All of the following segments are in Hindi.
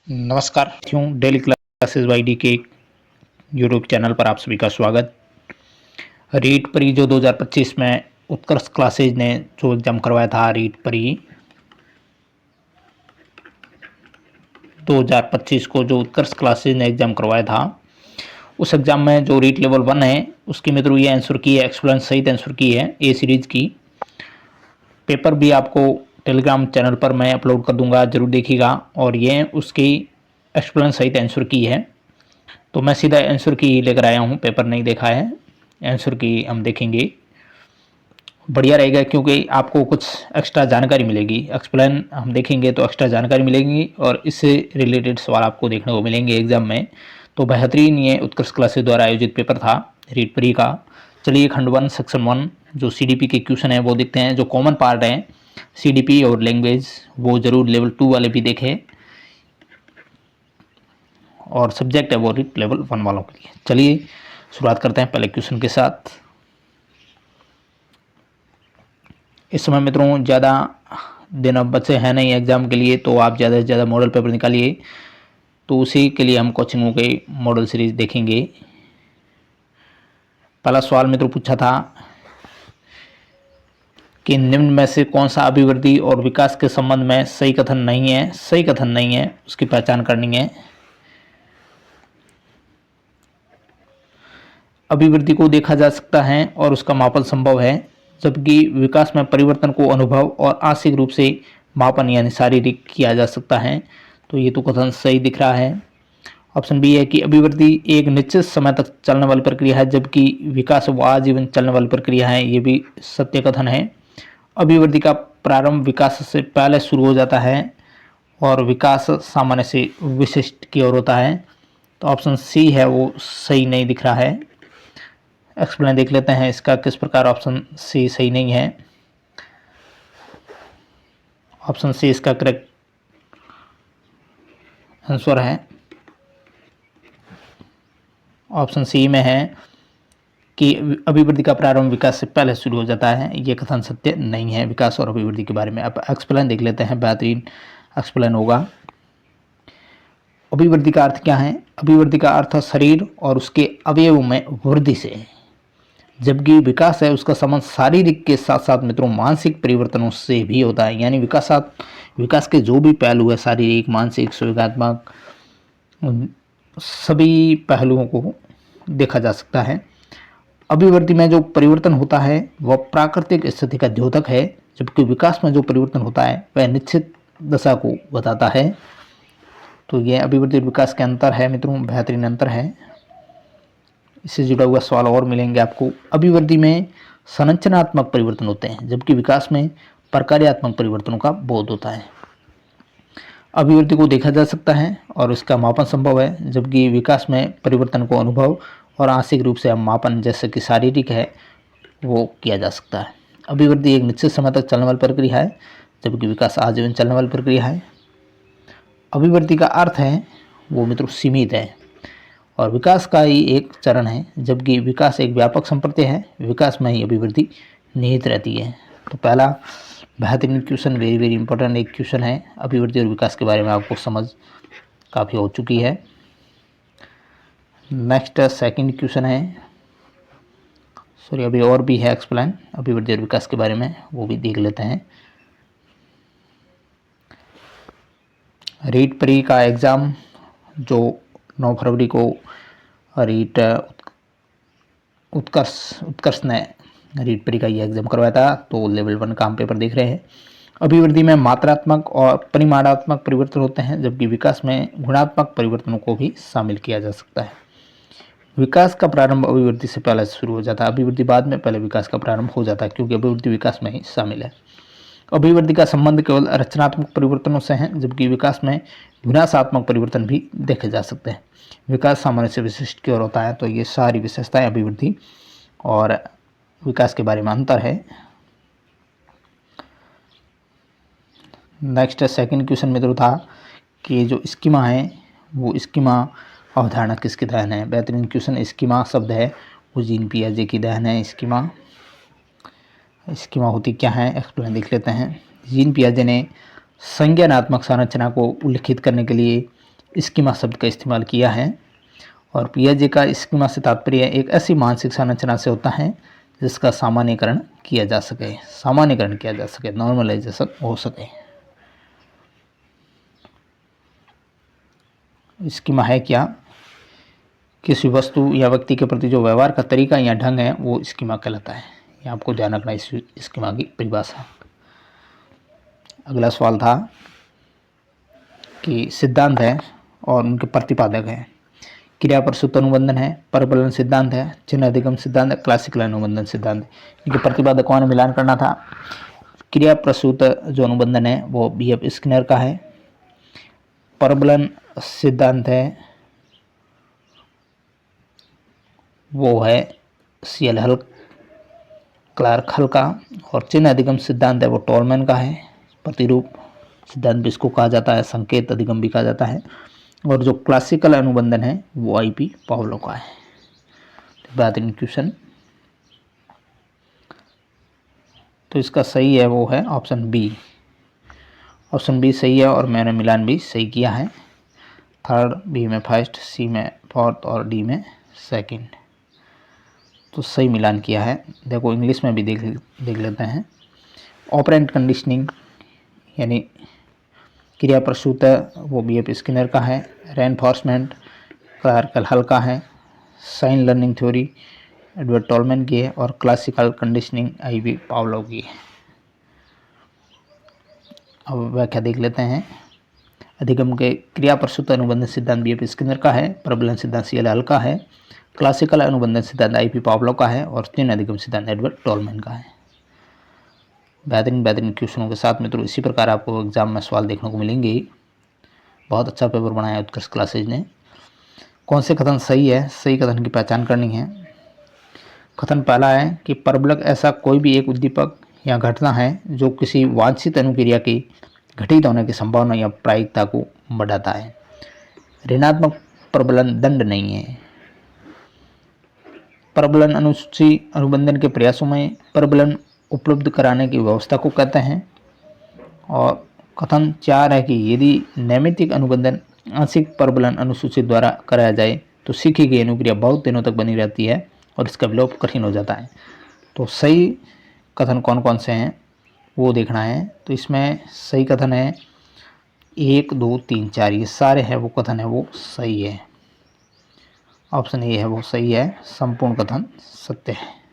नमस्कार साथियों, डेली क्लासेस बाई डी के यूट्यूब चैनल पर आप सभी का स्वागत। रीट परी जो 2025 में उत्कर्ष क्लासेज ने जो एग्ज़ाम करवाया था, रीट परी 2025 को जो उत्कर्ष क्लासेज ने एग्ज़ाम करवाया था, उस एग्ज़ाम में जो रीट लेवल 1 है उसकी मैं तो ये आंसर की है, एक्सप्लेन सहित आंसर की है ए सीरीज़ की। पेपर भी आपको टेलीग्राम चैनल पर मैं अपलोड कर दूंगा, जरूर देखिएगा। और ये उसकी एक्सप्लेन सहित आंसर की है, तो मैं सीधा आंसर की लेकर आया हूँ, पेपर नहीं देखा है। आंसर की हम देखेंगे, बढ़िया रहेगा क्योंकि आपको कुछ एक्स्ट्रा जानकारी मिलेगी। एक्सप्लेन हम देखेंगे तो एक्स्ट्रा जानकारी मिलेगी और इससे रिलेटेड सवाल आपको देखने को मिलेंगे एग्जाम में। तो बेहतरीन ये उत्कर्ष क्लासेस द्वारा आयोजित पेपर था रीट परी का। चलिए खंड 1 सेक्शन 1 जो सीडीपी के क्वेश्चन है वो देखते हैं। जो कॉमन पार्ट है सीडीपी और लैंग्वेज वो जरूर लेवल 2 वाले भी देखें, और सब्जेक्ट है वो रीट लेवल 1 वालों के लिए। चलिए शुरुआत करते हैं पहले क्वेश्चन के साथ। इस समय मित्रों ज़्यादा दिन अब बचे हैं नहीं एग्जाम के लिए, तो आप ज़्यादा से ज़्यादा मॉडल पेपर निकालिए। तो उसी के लिए हम कोचिंगों के मॉडल सीरीज देखेंगे। पहला सवाल मित्रों पूछा था कि निम्न में से कौन सा अभिवृद्धि और विकास के संबंध में सही कथन नहीं है। सही कथन नहीं है उसकी पहचान करनी है। अभिवृद्धि को देखा जा सकता है और उसका मापन संभव है, जबकि विकास में परिवर्तन को अनुभव और आंशिक रूप से मापन यानी शारीरिक किया जा सकता है। तो ये तो कथन सही दिख रहा है। ऑप्शन बी है कि अभिवृद्धि एक निश्चित समय तक चलने वाली प्रक्रिया है, जबकि विकास वो आजीवन चलने वाली प्रक्रिया है। ये भी सत्य कथन है। अभिवृद्धि का प्रारंभ विकास से पहले शुरू हो जाता है और विकास सामान्य से विशिष्ट की ओर होता है। तो ऑप्शन सी है वो सही नहीं दिख रहा है। एक्सप्लेन देख लेते हैं इसका किस प्रकार ऑप्शन सी सही नहीं है। ऑप्शन सी इसका करेक्ट आंसर है। ऑप्शन सी में है कि अभिवृद्धि का प्रारंभ विकास से पहले शुरू हो जाता है। ये कथन सत्य नहीं है विकास और अभिवृद्धि के बारे में। अब एक्सप्लेन देख लेते हैं, बेहतरीन एक्सप्लेन होगा। अभिवृद्धि का अर्थ क्या है? अभिवृद्धि का अर्थ शरीर और उसके अवयवों में वृद्धि से है, जबकि विकास है उसका संबंध शारीरिक के साथ साथ मित्रों मानसिक परिवर्तनों से भी होता है। यानी विकास के जो भी पहलू है, शारीरिक, मानसिक, संवेगात्मक, सभी पहलुओं को देखा जा सकता है। अभिवृद्धि में जो परिवर्तन होता है वह प्राकृतिक स्थिति का द्योतक है, जबकि विकास में जो परिवर्तन होता है वह निश्चित दशा को बताता है। तो यह अभिवृद्धि और विकास के अंतर है मित्रों, बेहतरीन अंतर है। इससे जुड़ा हुआ सवाल और मिलेंगे आपको। अभिवृद्धि में संरचनात्मक परिवर्तन होते हैं, जबकि विकास में प्रकार्यात्मक परिवर्तनों का बोध होता है। अभिवृद्धि को देखा जा सकता है और उसका मापन संभव है, जबकि विकास में परिवर्तन को अनुभव और आंशिक रूप से मापन जैसे कि शारीरिक है वो किया जा सकता है। अभिवृद्धि एक निश्चित समय तक चलने वाली प्रक्रिया है, जबकि विकास आजीवन चलने वाली प्रक्रिया है। अभिवृद्धि का अर्थ है वो मित्रों सीमित है और विकास का ही एक चरण है, जबकि विकास एक व्यापक संप्रति है। विकास में ही अभिवृद्धि निहित रहती है। तो पहला बेहतरीन क्वेश्चन, वेरी वेरी इंपॉर्टेंट एक क्वेश्चन है। अभिवृद्धि और विकास के बारे में आपको समझ काफ़ी हो चुकी है। नेक्स्ट सेकंड क्वेश्चन है, सॉरी अभी और भी है एक्सप्लेन अभिवृद्धि और विकास के बारे में, वो भी देख लेते हैं। रीट परी का एग्ज़ाम जो 9 फरवरी को रीट उत्कर्ष ने रीट परी का ये एग्जाम करवाया था। तो लेवल 1 का हम पेपर देख रहे हैं। अभिवृद्धि में मात्रात्मक और परिमाणात्मक परिवर्तन होते हैं, जबकि विकास में गुणात्मक परिवर्तनों को भी शामिल किया जा सकता है। विकास का प्रारंभ अभिवृद्धि से पहले शुरू हो जाता है, अभिवृद्धि बाद में, पहले विकास का प्रारंभ हो जाता है, क्योंकि अभिवृद्धि विकास में ही शामिल है। अभिवृद्धि का संबंध केवल रचनात्मक परिवर्तनों से है, जबकि विकास में विनाशात्मक परिवर्तन भी देखे जा सकते हैं। विकास सामान्य से विशिष्ट की ओर होता है। तो ये सारी विशेषताएं अभिवृद्धि और विकास के बारे में अंतर है। नेक्स्ट सेकंड क्वेश्चन में तो था कि जो स्कीमा है वो स्कीमा अवधारणा किसकी देन है। बेहतरीन क्वेश्चन। स्कीमा शब्द है वो जीन पियाजे की देन है। स्कीमा होती क्या है, एक्सप्लेन देख लेते हैं। जीन पियाजे ने संज्ञानात्मक संरचना को उल्लिखित करने के लिए स्कीमा शब्द का इस्तेमाल किया है। और पियाजे का स्कीमा से तात्पर्य एक ऐसी मानसिक संरचना से होता है जिसका सामान्यीकरण किया जा सके, नॉर्मलाइजेशन हो सके। स्कीमा है क्या? किसी वस्तु या व्यक्ति के प्रति जो व्यवहार का तरीका या ढंग है वो स्कीमा कहलाता है। ये आपको ध्यान रखना इस स्कीमा की परिभाषा। अगला सवाल था कि सिद्धांत है और उनके प्रतिपादक हैं। क्रिया प्रसूत अनुबंधन है, परबलन सिद्धांत है, चिन्ह अधिगम सिद्धांत है, क्लासिकल अनुबंधन सिद्धांत है। इनके प्रतिपादकों ने मिलान करना था। क्रिया प्रसूत जो अनुबंधन है वो B.F. स्किनर का है। परबलन सिद्धांत है वो है C.L. हल, क्लार्क हल का। और चिन्ह अधिगम सिद्धांत है वो टोलमैन का है। प्रतिरूप सिद्धांत भी इसको कहा जाता है, संकेत अधिगम भी कहा जाता है। और जो क्लासिकल अनुबंधन है वो I.P. पावलोव का है। बेहतरीन क्वेश्चन। तो इसका सही है वो है ऑप्शन बी। ऑप्शन बी सही है और मैंने मिलान भी सही किया है। थर्ड, बी में फर्स्ट, सी में फोर्थ और डी में सेकंड। तो सही मिलान किया है। देखो इंग्लिश में भी देख लेते हैं। ऑपरेंट कंडीशनिंग यानी क्रिया प्रसूत वो B.F. स्किनर का है। रेनफोर्समेंट क्लार्क हल का है। Sign learning theory Edward Tolman की है। और क्लासिकल कंडीशनिंग I.P. पावलोव की है। अब व्याख्या देख लेते हैं। अधिगम के क्रिया प्रसूत अनुबंधन सिद्धांत B.F. स्किनर का है। प्रबलन सिद्धांत C.L. हल का है। क्लासिकल अनुबंधन सिद्धांत I.P. पावलोव का है। और चिन्ह अधिगम सिद्धांत एडवर्ड टोलमैन का है। बेहतरीन क्वेश्चनों के साथ मित्रों इसी प्रकार आपको एग्जाम में सवाल देखने को मिलेंगे। बहुत अच्छा पेपर बनाया उत्कर्ष क्लासेज ने। कौन से कथन सही है? सही कथन की पहचान करनी है। कथन पहला है कि परबलक ऐसा कोई भी एक उद्दीपक या घटना है जो किसी वांछित अनुक्रिया की घटित होने की संभावना या प्रायिकता को बढ़ाता है। ऋणात्मक प्रबलन दंड नहीं है। प्रबलन अनुसूची अनुबंधन के प्रयासों में प्रबलन उपलब्ध कराने की व्यवस्था को कहते हैं। और कथन 4 है कि यदि नैमित्तिक अनुबंधन आंशिक प्रबलन अनुसूची द्वारा कराया जाए तो सीखी गई अनुक्रिया बहुत दिनों तक बनी रहती है और इसका विलोप कठिन हो जाता है। तो सही कथन कौन कौन से हैं वो देखना है। तो इसमें सही कथन है 1, 2, 3, 4 ये सारे हैं वो कथन है वो सही है। ऑप्शन ए है वो सही है। संपूर्ण कथन सत्य है।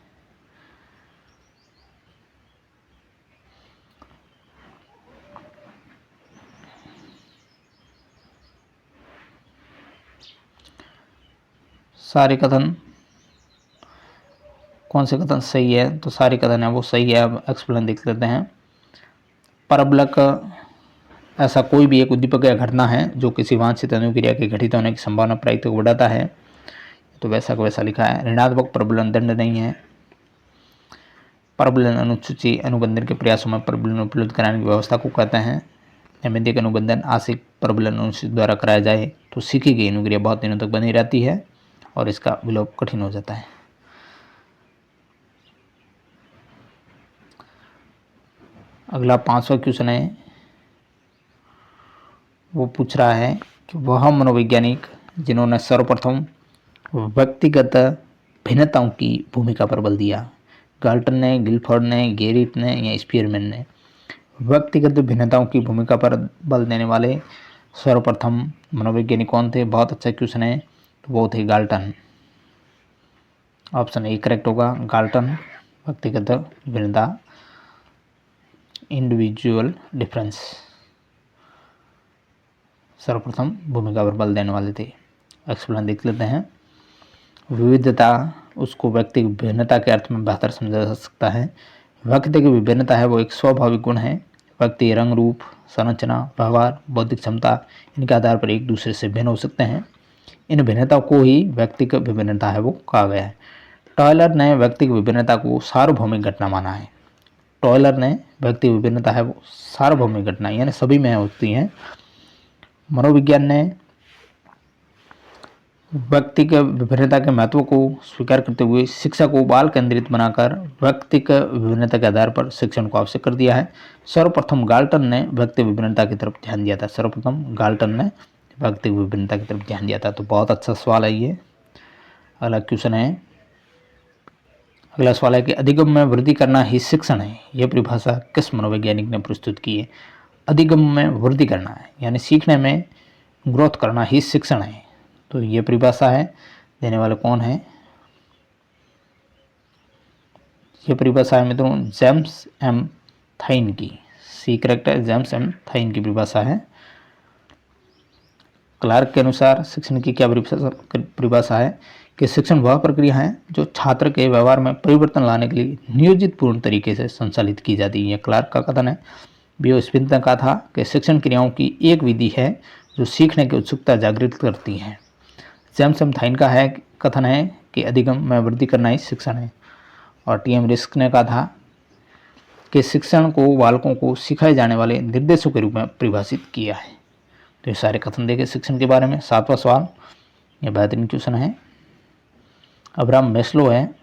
सारे कथन कौन से कथन सही है? तो सारे कथन है वो सही है। अब एक्सप्लेन देख लेते हैं। परबलक ऐसा कोई भी एक उद्दीपक या घटना है जो किसी वांछित अनुक्रिया के घटित होने की संभावना प्रायिकता को बढ़ाता है। तो वैसा का वैसा लिखा है। ऋणात्मक प्रबलन दंड नहीं है। प्रबलन अनुसूची अनुबंधन के प्रयासों में प्रबलन उपलब्ध कराने की व्यवस्था को कहते हैं। नैमित्तिक अनुबंधन आंशिक प्रबलन अनुसूची द्वारा कराया जाए तो सीखी गई अनुक्रिया बहुत दिनों तक बनी रहती है और इसका विलोप कठिन हो जाता है। अगला 5वां क्वेश्चन है वो पूछ रहा है कि वह मनोवैज्ञानिक जिन्होंने सर्वप्रथम व्यक्तिगत भिन्नताओं की भूमिका पर बल दिया। गाल्टन ने, गिलफोर्ड ने, गेरिट ने या स्पीयरमैन ने। व्यक्तिगत भिन्नताओं की भूमिका पर बल देने वाले सर्वप्रथम मनोवैज्ञानिक कौन थे? बहुत अच्छा क्वेश्चन है। तो वो थे गाल्टन। ऑप्शन ए करेक्ट होगा। गाल्टन व्यक्तिगत भिन्नता इंडिविजुअल डिफरेंस सर्वप्रथम भूमिका पर बल देने वाले थे। एक्सप्लेन देख लेते हैं। विविधता उसको व्यक्ति की भिन्नता के अर्थ में बेहतर समझा जा सकता है। व्यक्ति की विभिन्नता है वो एक स्वाभाविक गुण है। व्यक्ति रंग, रूप, संरचना, व्यवहार, बौद्धिक क्षमता इनके आधार पर एक दूसरे से भिन्न हो सकते हैं। इन भिन्नताओं को ही व्यक्ति की विभिन्नता है वो कहा गया है। टॉयलर ने व्यक्ति की विभिन्नता को सार्वभौमिक घटना माना है। टॉयलर ने व्यक्ति की विभिन्नता है वो सार्वभौमिक घटना यानी सभी में होती हैं। मनोविज्ञान ने व्यक्ति के विभिन्नता के महत्व को स्वीकार करते हुए शिक्षा को बाल केंद्रित बनाकर व्यक्ति के विभिन्नता के आधार पर शिक्षण को आवश्यक कर दिया है। सर्वप्रथम गाल्टन ने व्यक्ति विभिन्नता की तरफ ध्यान दिया था। सर्वप्रथम गाल्टन ने व्यक्ति विभिन्नता की तरफ ध्यान दिया था। तो बहुत अच्छा सवाल है ये। अगला क्वेश्चन है, अगला सवाल है कि अधिगम में वृद्धि करना ही शिक्षण है, यह परिभाषा किस मनोवैज्ञानिक ने प्रस्तुत की है। अधिगम में वृद्धि करना है यानी सीखने में ग्रोथ करना ही शिक्षण है। तो ये परिभाषा है, देने वाले कौन है, ये परिभाषा है मित्रों जेम्स एम थाइन की। सी करेक्ट है, जेम्स एम थाइन की परिभाषा है। क्लार्क के अनुसार शिक्षण की क्या परिभाषा है कि शिक्षण वह प्रक्रिया है जो छात्र के व्यवहार में परिवर्तन लाने के लिए नियोजित पूर्ण तरीके से संचालित की जाती है। यह क्लार्क का कथन है। बियो स्मिथ ने कहा था कि शिक्षण क्रियाओं की एक विधि है जो सीखने की उत्सुकता जागृत करती है। जेम्स एम थाइन का है कथन है कि अधिगम में वृद्धि करना ही शिक्षण है। और टी.एम. रिस्क ने कहा था कि शिक्षण को बालकों को सिखाए जाने वाले निर्देशों के रूप में परिभाषित किया है। तो ये सारे कथन देखे शिक्षण के बारे में। 7वां सवाल, ये बेहतरीन क्वेश्चन है। अब्राहम मैस्लो है।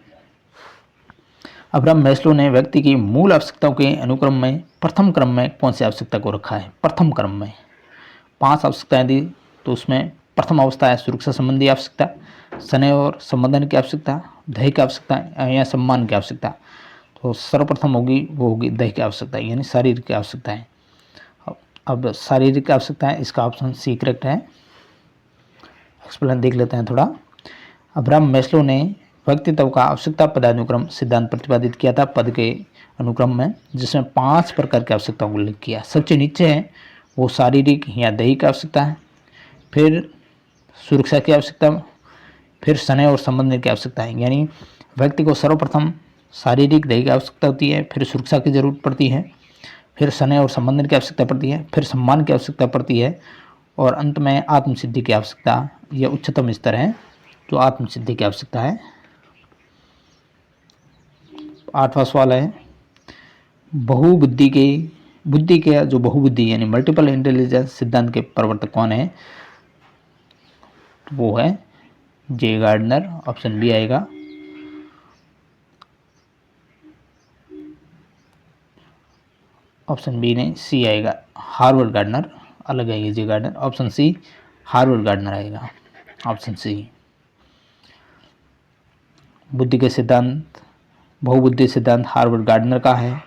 अब्राहम मैस्लो ने व्यक्ति की मूल आवश्यकताओं के अनुक्रम में प्रथम क्रम में कौन सी आवश्यकता को रखा है। प्रथम क्रम में 5 आवश्यकताएं दी, तो उसमें प्रथम अवस्था है सुरक्षा संबंधी आवश्यकता, स्नेह और संबंधन की आवश्यकता, दही की आवश्यकता या सम्मान की आवश्यकता। तो सर्वप्रथम होगी वो होगी दही की आवश्यकता यानी शारीरिक की आवश्यकताएं। अब शारीरिक आवश्यकताएं, इसका ऑप्शन सी करेक्ट है। एक्सप्लेन देख लेते हैं थोड़ा। अब्राहम मैस्लो ने व्यक्तित्व का आवश्यकता पदानुक्रम सिद्धांत प्रतिपादित किया था पद के अनुक्रम में, जिसमें 5 प्रकार की आवश्यकताओं को उल्लेख किया। सबसे नीचे है वो शारीरिक या दैहिक आवश्यकता है, फिर सुरक्षा की आवश्यकता, फिर स्नेह और संबंध की आवश्यकता है। यानी व्यक्ति को सर्वप्रथम शारीरिक दैहिक आवश्यकता होती है, फिर सुरक्षा की जरूरत पड़ती है, फिर स्नेह और संबंधन की आवश्यकता पड़ती है, फिर सम्मान की आवश्यकता पड़ती है, और अंत में आत्मसिद्धि की आवश्यकता। यह उच्चतम स्तर है जो आत्मसिद्धि की आवश्यकता है। 8वां सवाल है, बुद्धि के जो बहुबुद्धि यानी मल्टीपल इंटेलिजेंस सिद्धांत के प्रवर्तक कौन है। वो है जे गार्डनर। ऑप्शन बी आएगा। ऑप्शन बी नहीं, सी आएगा, हार्वर्ड गार्डनर। अलग है ये J Gardner. Option C Harvard Gardner आएगा। Option C. बुद्धि के सिद्धांत, बहुबुद्धि सिद्धांत हार्वर्ड गार्डनर का है,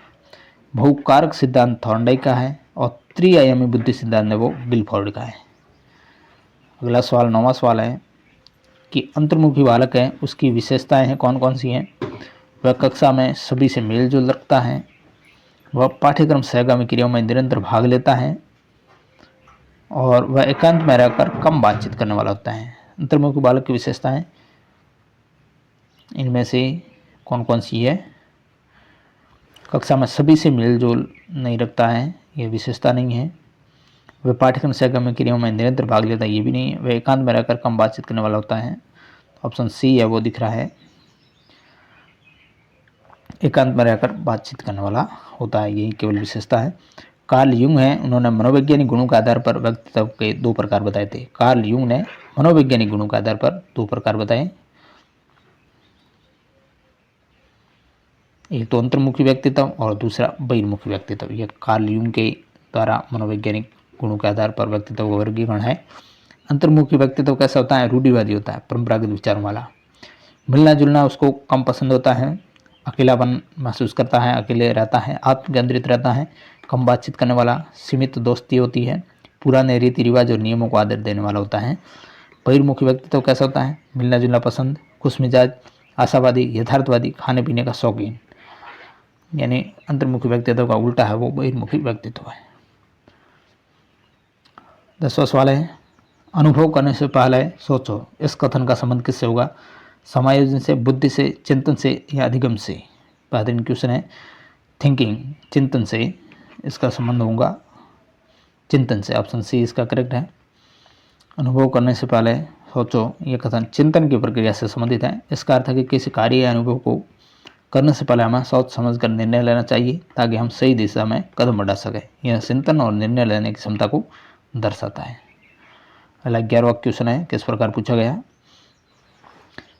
बहुकारक सिद्धांत थॉर्नडाइक का है, और त्रिआयामी बुद्धि सिद्धांत है वो गिलफोर्ड का है। अगला सवाल 9वां सवाल है कि अंतर्मुखी बालक है उसकी विशेषताएं हैं कौन कौन सी हैं। वह कक्षा में सभी से मेल जोल रखता है, वह पाठ्यक्रम सहगामी क्रियाओं में निरंतर भाग लेता है, और वह एकांत में रहकर कम बातचीत करने वाला होता है। अंतर्मुखी बालक की विशेषताएं इनमें से कौन कौन सी है। कक्षा में सभी से मेल जोल नहीं रखता है, ये विशेषता नहीं है। वह पाठ्यक्रम सहगामी क्रियाओं में निरंतर भाग लेता है, ये भी नहीं है। वह एकांत में रहकर कम बातचीत करने वाला होता है। ऑप्शन सी है वो दिख रहा है, एकांत में रहकर बातचीत करने वाला होता है, यही केवल विशेषता है। कार्ल यूंग है, उन्होंने मनोवैज्ञानिक गुणों के आधार पर व्यक्तित्व के 2 प्रकार बताए थे। कार्ल यूंग ने मनोवैज्ञानिक गुणों के आधार पर 2 प्रकार बताए। एक तो अंतर्मुखी व्यक्तित्व और दूसरा बहिर्मुखी व्यक्तित्व। यह कार्ल यूंग के द्वारा मनोवैज्ञानिक गुणों के आधार पर व्यक्तित्व का वर्गीकरण है। अंतर्मुखी व्यक्तित्व कैसा होता है, रूढ़िवादी होता है, परंपरागत विचारों वाला। मिलना जुलना उसको कम पसंद होता है, अकेलापन महसूस करता है, अकेले रहता है, आत्मकेंद्रित रहता है, कम बातचीत करने वाला, सीमित दोस्ती होती है, पुराने रीति रिवाज और नियमों को आदर देने वाला होता है। बहिर्मुखी व्यक्तित्व कैसा होता है, मिलना जुलना पसंद, खुश मिजाज, आशावादी, यथार्थवादी, खाने पीने का शौकीन। यानी अंतर्मुखी व्यक्तित्व का उल्टा है वो बहिर्मुखी व्यक्तित्व है। 10वां सवाल है, अनुभव करने से पहले सोचो, इस कथन का संबंध किससे होगा। समायोजन से, बुद्धि से, चिंतन से या अधिगम से। बेहतरीन क्वेश्चन है। थिंकिंग, चिंतन से, इसका संबंध होगा चिंतन से। ऑप्शन सी इसका करेक्ट है। अनुभव करने से पहले सोचो, यह कथन चिंतन की प्रक्रिया से संबंधित है। इसका अर्थ है कि किसी कार्य या अनुभव को करने से पहले हमें सोच समझ कर निर्णय लेना चाहिए ताकि हम सही दिशा में कदम बढ़ा सकें। यह चिंतन और निर्णय लेने की क्षमता को दर्शाता है। अगला 11वां क्वेश्चन है, किस प्रकार पूछा गया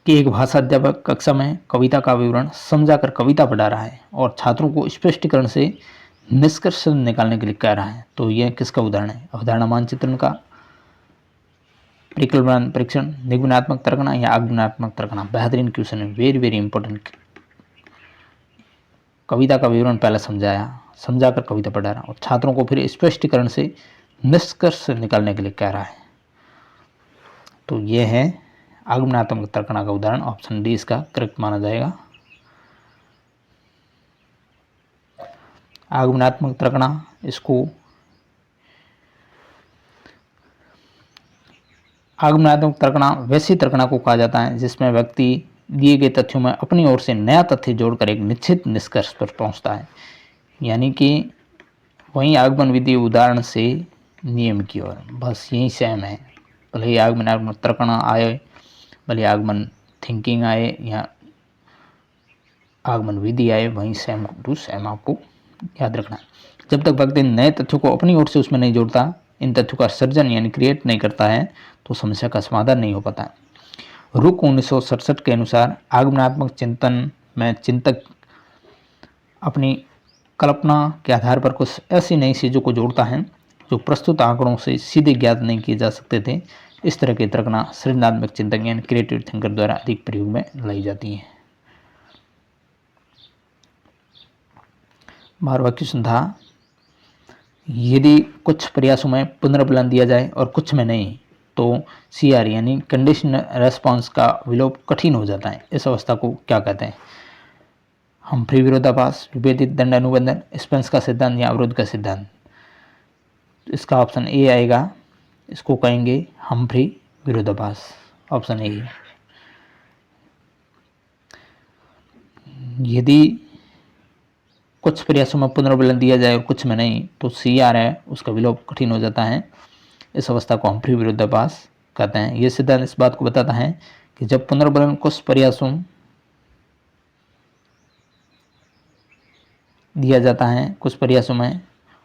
कि एक भाषा अध्यापक कक्षा में कविता का विवरण समझाकर कविता पढ़ा रहा है और छात्रों को स्पष्टीकरण से निष्कर्ष निकालने के लिए कह रहा है। तो यह किसका उदाहरण है। अवधारणा मानचित्रण का, परिकल्पना परीक्षण, निगमनात्मक तर्कना या आगमनात्मक तर्कना। बेहतरीन क्वेश्चन है, वेरी वेरी इंपॉर्टेंट। कविता का विवरण पहले समझाकर कविता पढ़ा रहा और छात्रों को फिर स्पष्टीकरण से निष्कर्ष निकालने के लिए कह रहा है। तो यह है आगमनात्मक तर्कना का उदाहरण, ऑप्शन डी इसका करेक्ट माना जाएगा। आगमनात्मक तर्कना, इसको आगमनात्मक तर्कना वैसी तर्कना को कहा जाता है जिसमें व्यक्ति दिए गए तथ्यों में अपनी ओर से नया तथ्य जोड़कर एक निश्चित निष्कर्ष पर पहुंचता है। यानी कि वही आगमन विधि उदाहरण से नियम की ओर, बस यही सेम है। भले ही आगमनात्मक तर्कना आए, भले आगमन थिंकिंग आए या आगमन विधि आए, वही सेम टू सेम आपको याद रखना है। जब तक व्यक्ति नए तथ्यों को अपनी ओर से उसमें नहीं जोड़ता, इन तथ्यों का सर्जन यानी क्रिएट नहीं करता है, तो समस्या का समाधान नहीं हो पाता है। रुक 1967 के अनुसार आगमनात्मक चिंतन में चिंतक अपनी कल्पना के आधार पर कुछ ऐसी नई चीज़ों को जोड़ता है जो प्रस्तुत आंकड़ों से सीधे ज्ञात नहीं किए जा सकते थे। इस तरह की तर्कना सृजनात्मक चिंतक यानी क्रिएटिव थिंकर द्वारा अधिक प्रयोग में लाई जाती है। 12वां क्वेश्चन था, यदि कुछ प्रयासों में पुनर्बलन दिया जाए और कुछ में नहीं, तो CR यानी कंडीशनल रेस्पॉन्स का विलोप कठिन हो जाता है। इस अवस्था को क्या कहते हैं? हम्फ्री विरोधाभास, विभेदित दंड अनुबंधन, स्पेंस का सिद्धांत या अवरोध का सिद्धांत। इसका ऑप्शन ए आएगा, इसको कहेंगे हम्फ्री विरोधाभास, ऑप्शन ए। यदि कुछ प्रयासों में पुनर्बलन दिया जाए और कुछ में नहीं, तो CR है उसका विलोप कठिन हो जाता है। इस अवस्था को हम्फ्री विरोधाभास कहते हैं। यह सिद्धांत इस बात को बताता है कि जब पुनर्बलन कुछ प्रयासों दिया जाता है, कुछ प्रयासों में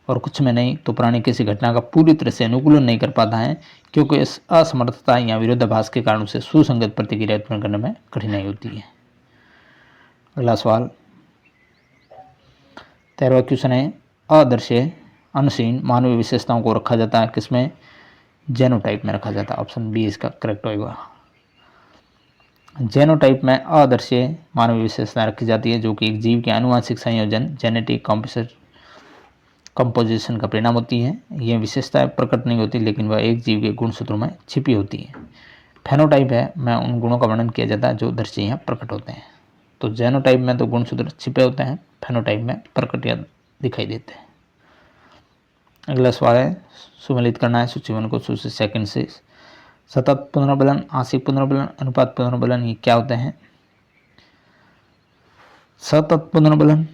और कुछ में नहीं, तो प्राणी किसी घटना का पूरी तरह से अनुकूलन नहीं कर पाता है, क्योंकि इस असमर्थता या विरोधाभास के कारण से सुसंगत प्रतिक्रिया उत्पन्न करने में कठिनाई होती है। अगला सवाल 13वां क्वेश्चन है, अदृश्य अनसीन मानवीय विशेषताओं को रखा जाता है किसमें? जेनोटाइप में रखा जाता है, ऑप्शन बी इसका करेक्ट होगा। जेनोटाइप में अदृश्य मानवीय विशेषताएं रखी जाती है जो कि एक जीव के आनुवंशिक संयोजन जेनेटिक कंपोजिशन का परिणाम होती है। ये विशेषताएं प्रकट नहीं होती, लेकिन वह एक जीव के गुणसूत्रों में छिपी होती है। फेनोटाइप है में उन गुणों का वर्णन किया जाता है जो दृश्य या प्रकट होते हैं। तो जेनोटाइप में तो गुणसूत्र छिपे होते हैं, फेनोटाइप में प्रकट या दिखाई देते हैं। अगला सवाल है, सुमेलित करना है सूचीवन को सूची सेकंड से। सतत पुनर्बलन, आंशिक पुनर्बलन, अनुपात पुनर्बलन, ये क्या होते हैं? सतत पुनर्बलन,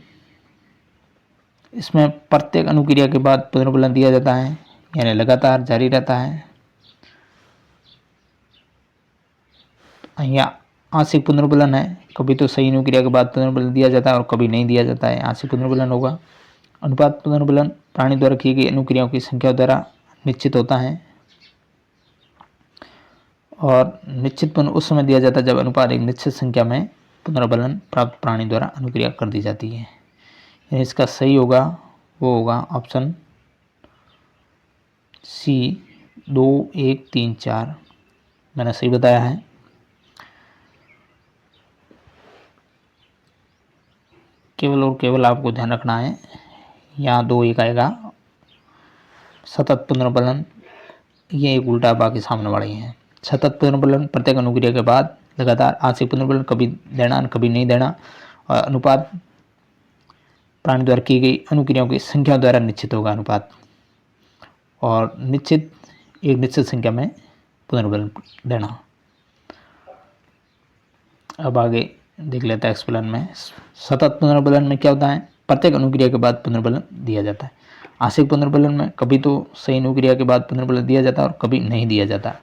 इसमें प्रत्येक अनुक्रिया के बाद पुनर्बलन दिया जाता है, यानी लगातार जारी रहता है। यहाँ आंशिक पुनर्बलन है, कभी तो सही अनुक्रिया के बाद पुनर्बलन दिया जाता है और कभी नहीं दिया जाता है, आंशिक पुनर्बलन होगा। अनुपात पुनर्बलन प्राणी द्वारा की गई अनुक्रियाओं की संख्या द्वारा निश्चित होता है और निश्चित पुनः उस समय दिया जाता है जब अनुपात एक निश्चित संख्या में पुनर्बलन प्राप्त प्राणी द्वारा अनुक्रिया कर दी जाती है। इसका सही होगा वो होगा ऑप्शन सी 2, 1, 3, 4, मैंने सही बताया है। केवल और केवल आपको ध्यान रखना है, यहाँ 2, 1 आएगा। सतत पुनर्बलन ये एक उल्टा, बाकी सामने वाले हैं। सतत पुनर्बलन प्रत्येक अनुक्रिया के बाद लगातार, आंशिक पुनर्बलन कभी देना कभी नहीं देना, और अनुपात प्राणी द्वारा की गई अनुक्रियाओं की संख्या द्वारा निश्चित होगा अनुपात, और निश्चित एक निश्चित संख्या में पुनर्बलन देना। अब आगे देख लेते हैं एक्सप्लेन में। सतत पुनर्बलन में क्या होता है? प्रत्येक अनुक्रिया के बाद पुनर्बलन दिया जाता है। आंशिक पुनर्बलन में कभी तो सही अनुक्रिया के बाद पुनर्बलन दिया जाता है और कभी नहीं दिया जाता।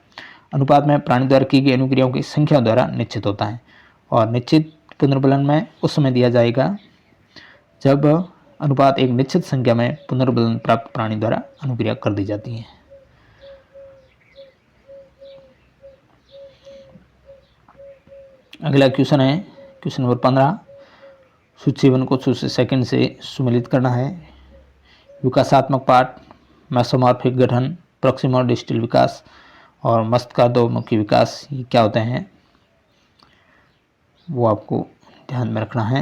अनुपात में प्राणी द्वारा की गई अनुक्रियाओं की संख्या द्वारा निश्चित होता है, और निश्चित पुनर्बलन में उस समय दिया जाएगा जब अनुपात एक निश्चित संख्या में पुनर्बलन प्राप्त प्राणी द्वारा अनुक्रिया कर दी जाती है। अगला क्वेश्चन है क्वेश्चन नंबर 15। सूचीवन को सूची सेकंड से सुमेलित करना है। विकासात्मक पाठ, मेसोमॉर्फिक गठन, प्रॉक्सिमल डिस्टल विकास और मस्तिष्कोन्मुखी विकास ये क्या होते हैं वो आपको ध्यान में रखना है।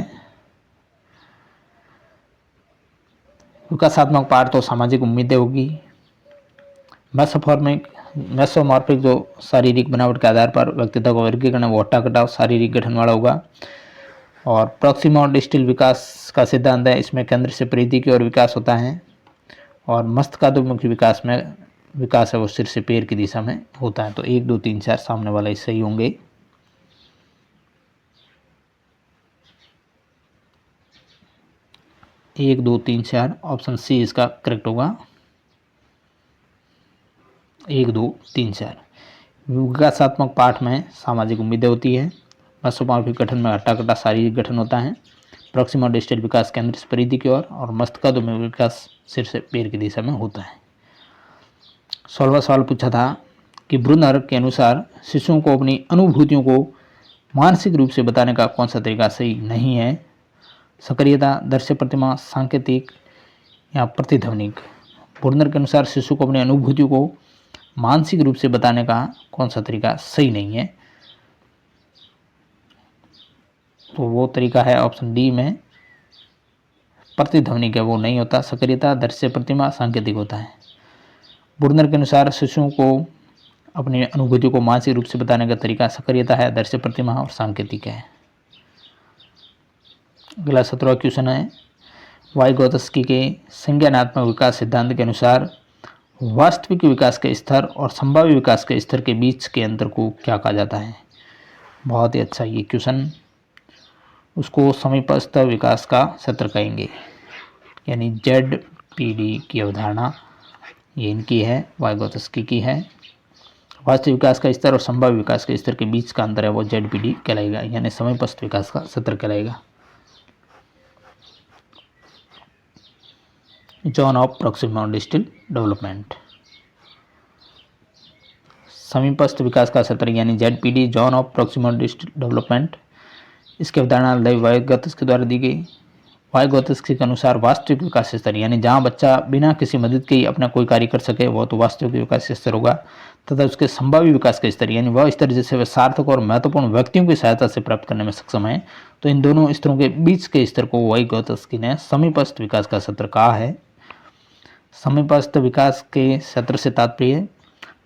विकासात्मक पाठ तो सामाजिक उम्मीदें होगी। मेसोमॉर्फिक जो शारीरिक बनावट के आधार पर व्यक्तित्व का वर्गीकरण वो हट्टा कटाव शारीरिक गठन वाला होगा। और प्रॉक्सिमल डिस्टल विकास का सिद्धांत है, इसमें केंद्र से परिधि की ओर विकास होता है। और मस्तिष्कोन्मुखी विकास में विकास है वो सिर से पैर की दिशा में होता है। तो 1 2 3 4 सामने वाला ही सही होंगे। 1 2 3 4 ऑप्शन सी इसका करेक्ट होगा। 1 2 3 4 विकासात्मक पाठ में सामाजिक उम्मीदें होती है। मेसोमॉर्फिक गठन में हट्टा कट्टा शारीरिक गठन होता है। प्रॉक्सिमल डिस्टल विकास केंद्र से परिधि की ओर और मस्तिष्कोन्मुखी विकास सिर से पैर की दिशा में होता है। 16वां सवाल पूछा था कि ब्रूनर के अनुसार शिशुओं को अपनी अनुभूतियों को मानसिक रूप से बताने का कौन सा तरीका सही नहीं है। सक्रियता, दृश्य प्रतिमा, सांकेतिक या प्रतिध्वनिक। ब्रूनर के अनुसार शिशु को अपनी अनुभूतियों को मानसिक रूप से बताने का कौन सा तरीका सही नहीं है। तो वो तरीका है ऑप्शन डी में प्रतिध्वनिक है, वो नहीं होता। सक्रियता, दृश्य प्रतिमा, सांकेतिक होता है। ब्रूनर के अनुसार शिशुओं को अपनी अनुभूतियों को मानसिक रूप से बताने का तरीका सक्रियता है, दृश्य प्रतिमा और सांकेतिक है। अगला 17वां क्वेश्चन है, वाइगोत्स्की के संज्ञानात्मक विकास सिद्धांत के अनुसार वास्तविक विकास के स्तर और संभाव्य विकास के स्तर के बीच के अंतर को क्या कहा जाता है। बहुत ही अच्छा ये क्वेश्चन। उसको समीपस्थ विकास का स्तर कहेंगे, यानी ZPD की अवधारणा ये इनकी है, वाइगोत्स्की की है। वास्तविक विकास का स्तर और संभाव्य विकास के स्तर के बीच का अंतर है वो ZPD कहलाएगा, यानी समीपस्थ विकास का स्तर कहलाएगा। Zone of proximal distal development, समीपस्थ विकास का स्तर यानी ZPD, zone of proximal distal development. इसकी अवधारणा वाइगोत्स्की द्वारा दी गई। वाइगोत्स्की के अनुसार वास्तविक विकास स्तर यानी जहां बच्चा बिना किसी मदद के ही अपना कोई कार्य कर सके वो तो वास्तविक विकास स्तर होगा, तथा उसके संभाव्य विकास का स्तर यानी वह स्तर जिसे वह सार्थक और महत्वपूर्ण व्यक्तियों की सहायता से प्राप्त करने में सक्षम है। तो इन दोनों स्तरों के बीच के स्तर को वाइगोत्स्की ने समीपस्थ विकास का स्तर कहा है। समीपस्थ विकास के स्तर से तात्पर्य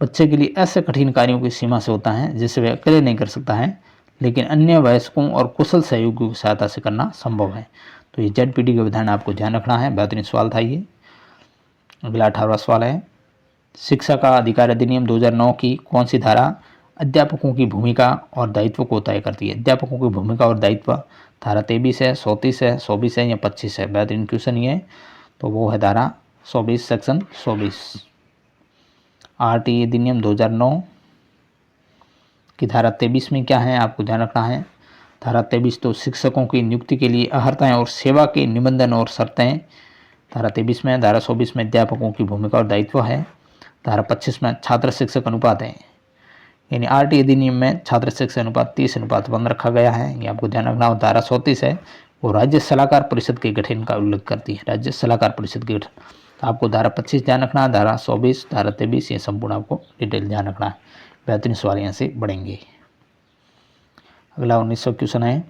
बच्चे के लिए ऐसे कठिन कार्यों की सीमा से होता है जिसे वह अकेले नहीं कर सकता है, लेकिन अन्य वयस्कों और कुशल सहयोगियों की सहायता से करना संभव है। तो ये ZPD का विधान आपको ध्यान रखना है। बेहतरीन सवाल था ये। अगला 18वां सवाल है, शिक्षा का अधिकार अधिनियम 2009 की कौन सी धारा अध्यापकों की भूमिका और दायित्व को तय करती है। अध्यापकों की भूमिका और दायित्व धारा 23 है, 34 है, 24 है या 25 है। बेहतरीन क्वेश्चन ये, तो वो है धारा 24, सेक्शन 24। RT अधिनियम 2009 की धारा 23 में क्या है आपको ध्यान रखना है। धारा 23 तो शिक्षकों की नियुक्ति के लिए अर्हताएं और सेवा के निबंधन और शर्तें धारा 23 में। धारा 24 में अध्यापकों की भूमिका और दायित्व है। धारा 25 में छात्र शिक्षक अनुपात है, यानी RT अधिनियम में छात्र शिक्षक अनुपात 30:1 रखा गया है, ये आपको ध्यान रखना। और धारा 34 है वो राज्य सलाहकार परिषद के गठन का उल्लेख करती है, राज्य सलाहकार परिषद के गठन। तो आपको धारा 25 ध्यान रखना, धारा 24, धारा 23 ये संपूर्ण आपको डिटेल ध्यान रखना है। बेहतरीन सवाल यहाँ से बढ़ेंगे। अगला 19वां क्वेश्चन है,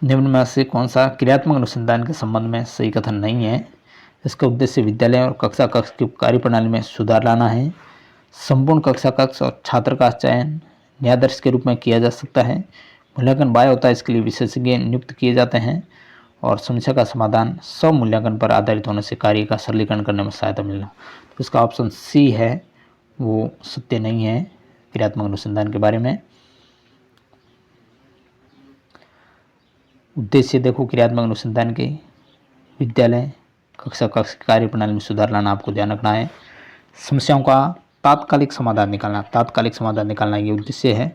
निम्न में से कौन सा क्रियात्मक अनुसंधान के संबंध में सही कथन नहीं है। इसका उद्देश्य विद्यालय और कक्षा कक्ष की कार्यप्रणाली में सुधार लाना है। संपूर्ण कक्षा कक्ष और छात्र का चयन न्यायाधीश के रूप में किया जा सकता है। मूल्यांकन बाह्य होता है, इसके लिए विशेषज्ञ नियुक्त किए जाते हैं। और समस्या का समाधान स्व मूल्यांकन पर आधारित होने से कार्य का सरलीकरण करने में सहायता मिलना। तो इसका ऑप्शन सी है वो सत्य नहीं है क्रियात्मक अनुसंधान के बारे में। उद्देश्य देखो क्रियात्मक अनुसंधान के विद्यालय कक्षा कक्ष कार्यप्रणाली में सुधार लाना, आपको ध्यान रखना है। समस्याओं का तात्कालिक समाधान निकालना ये उद्देश्य है।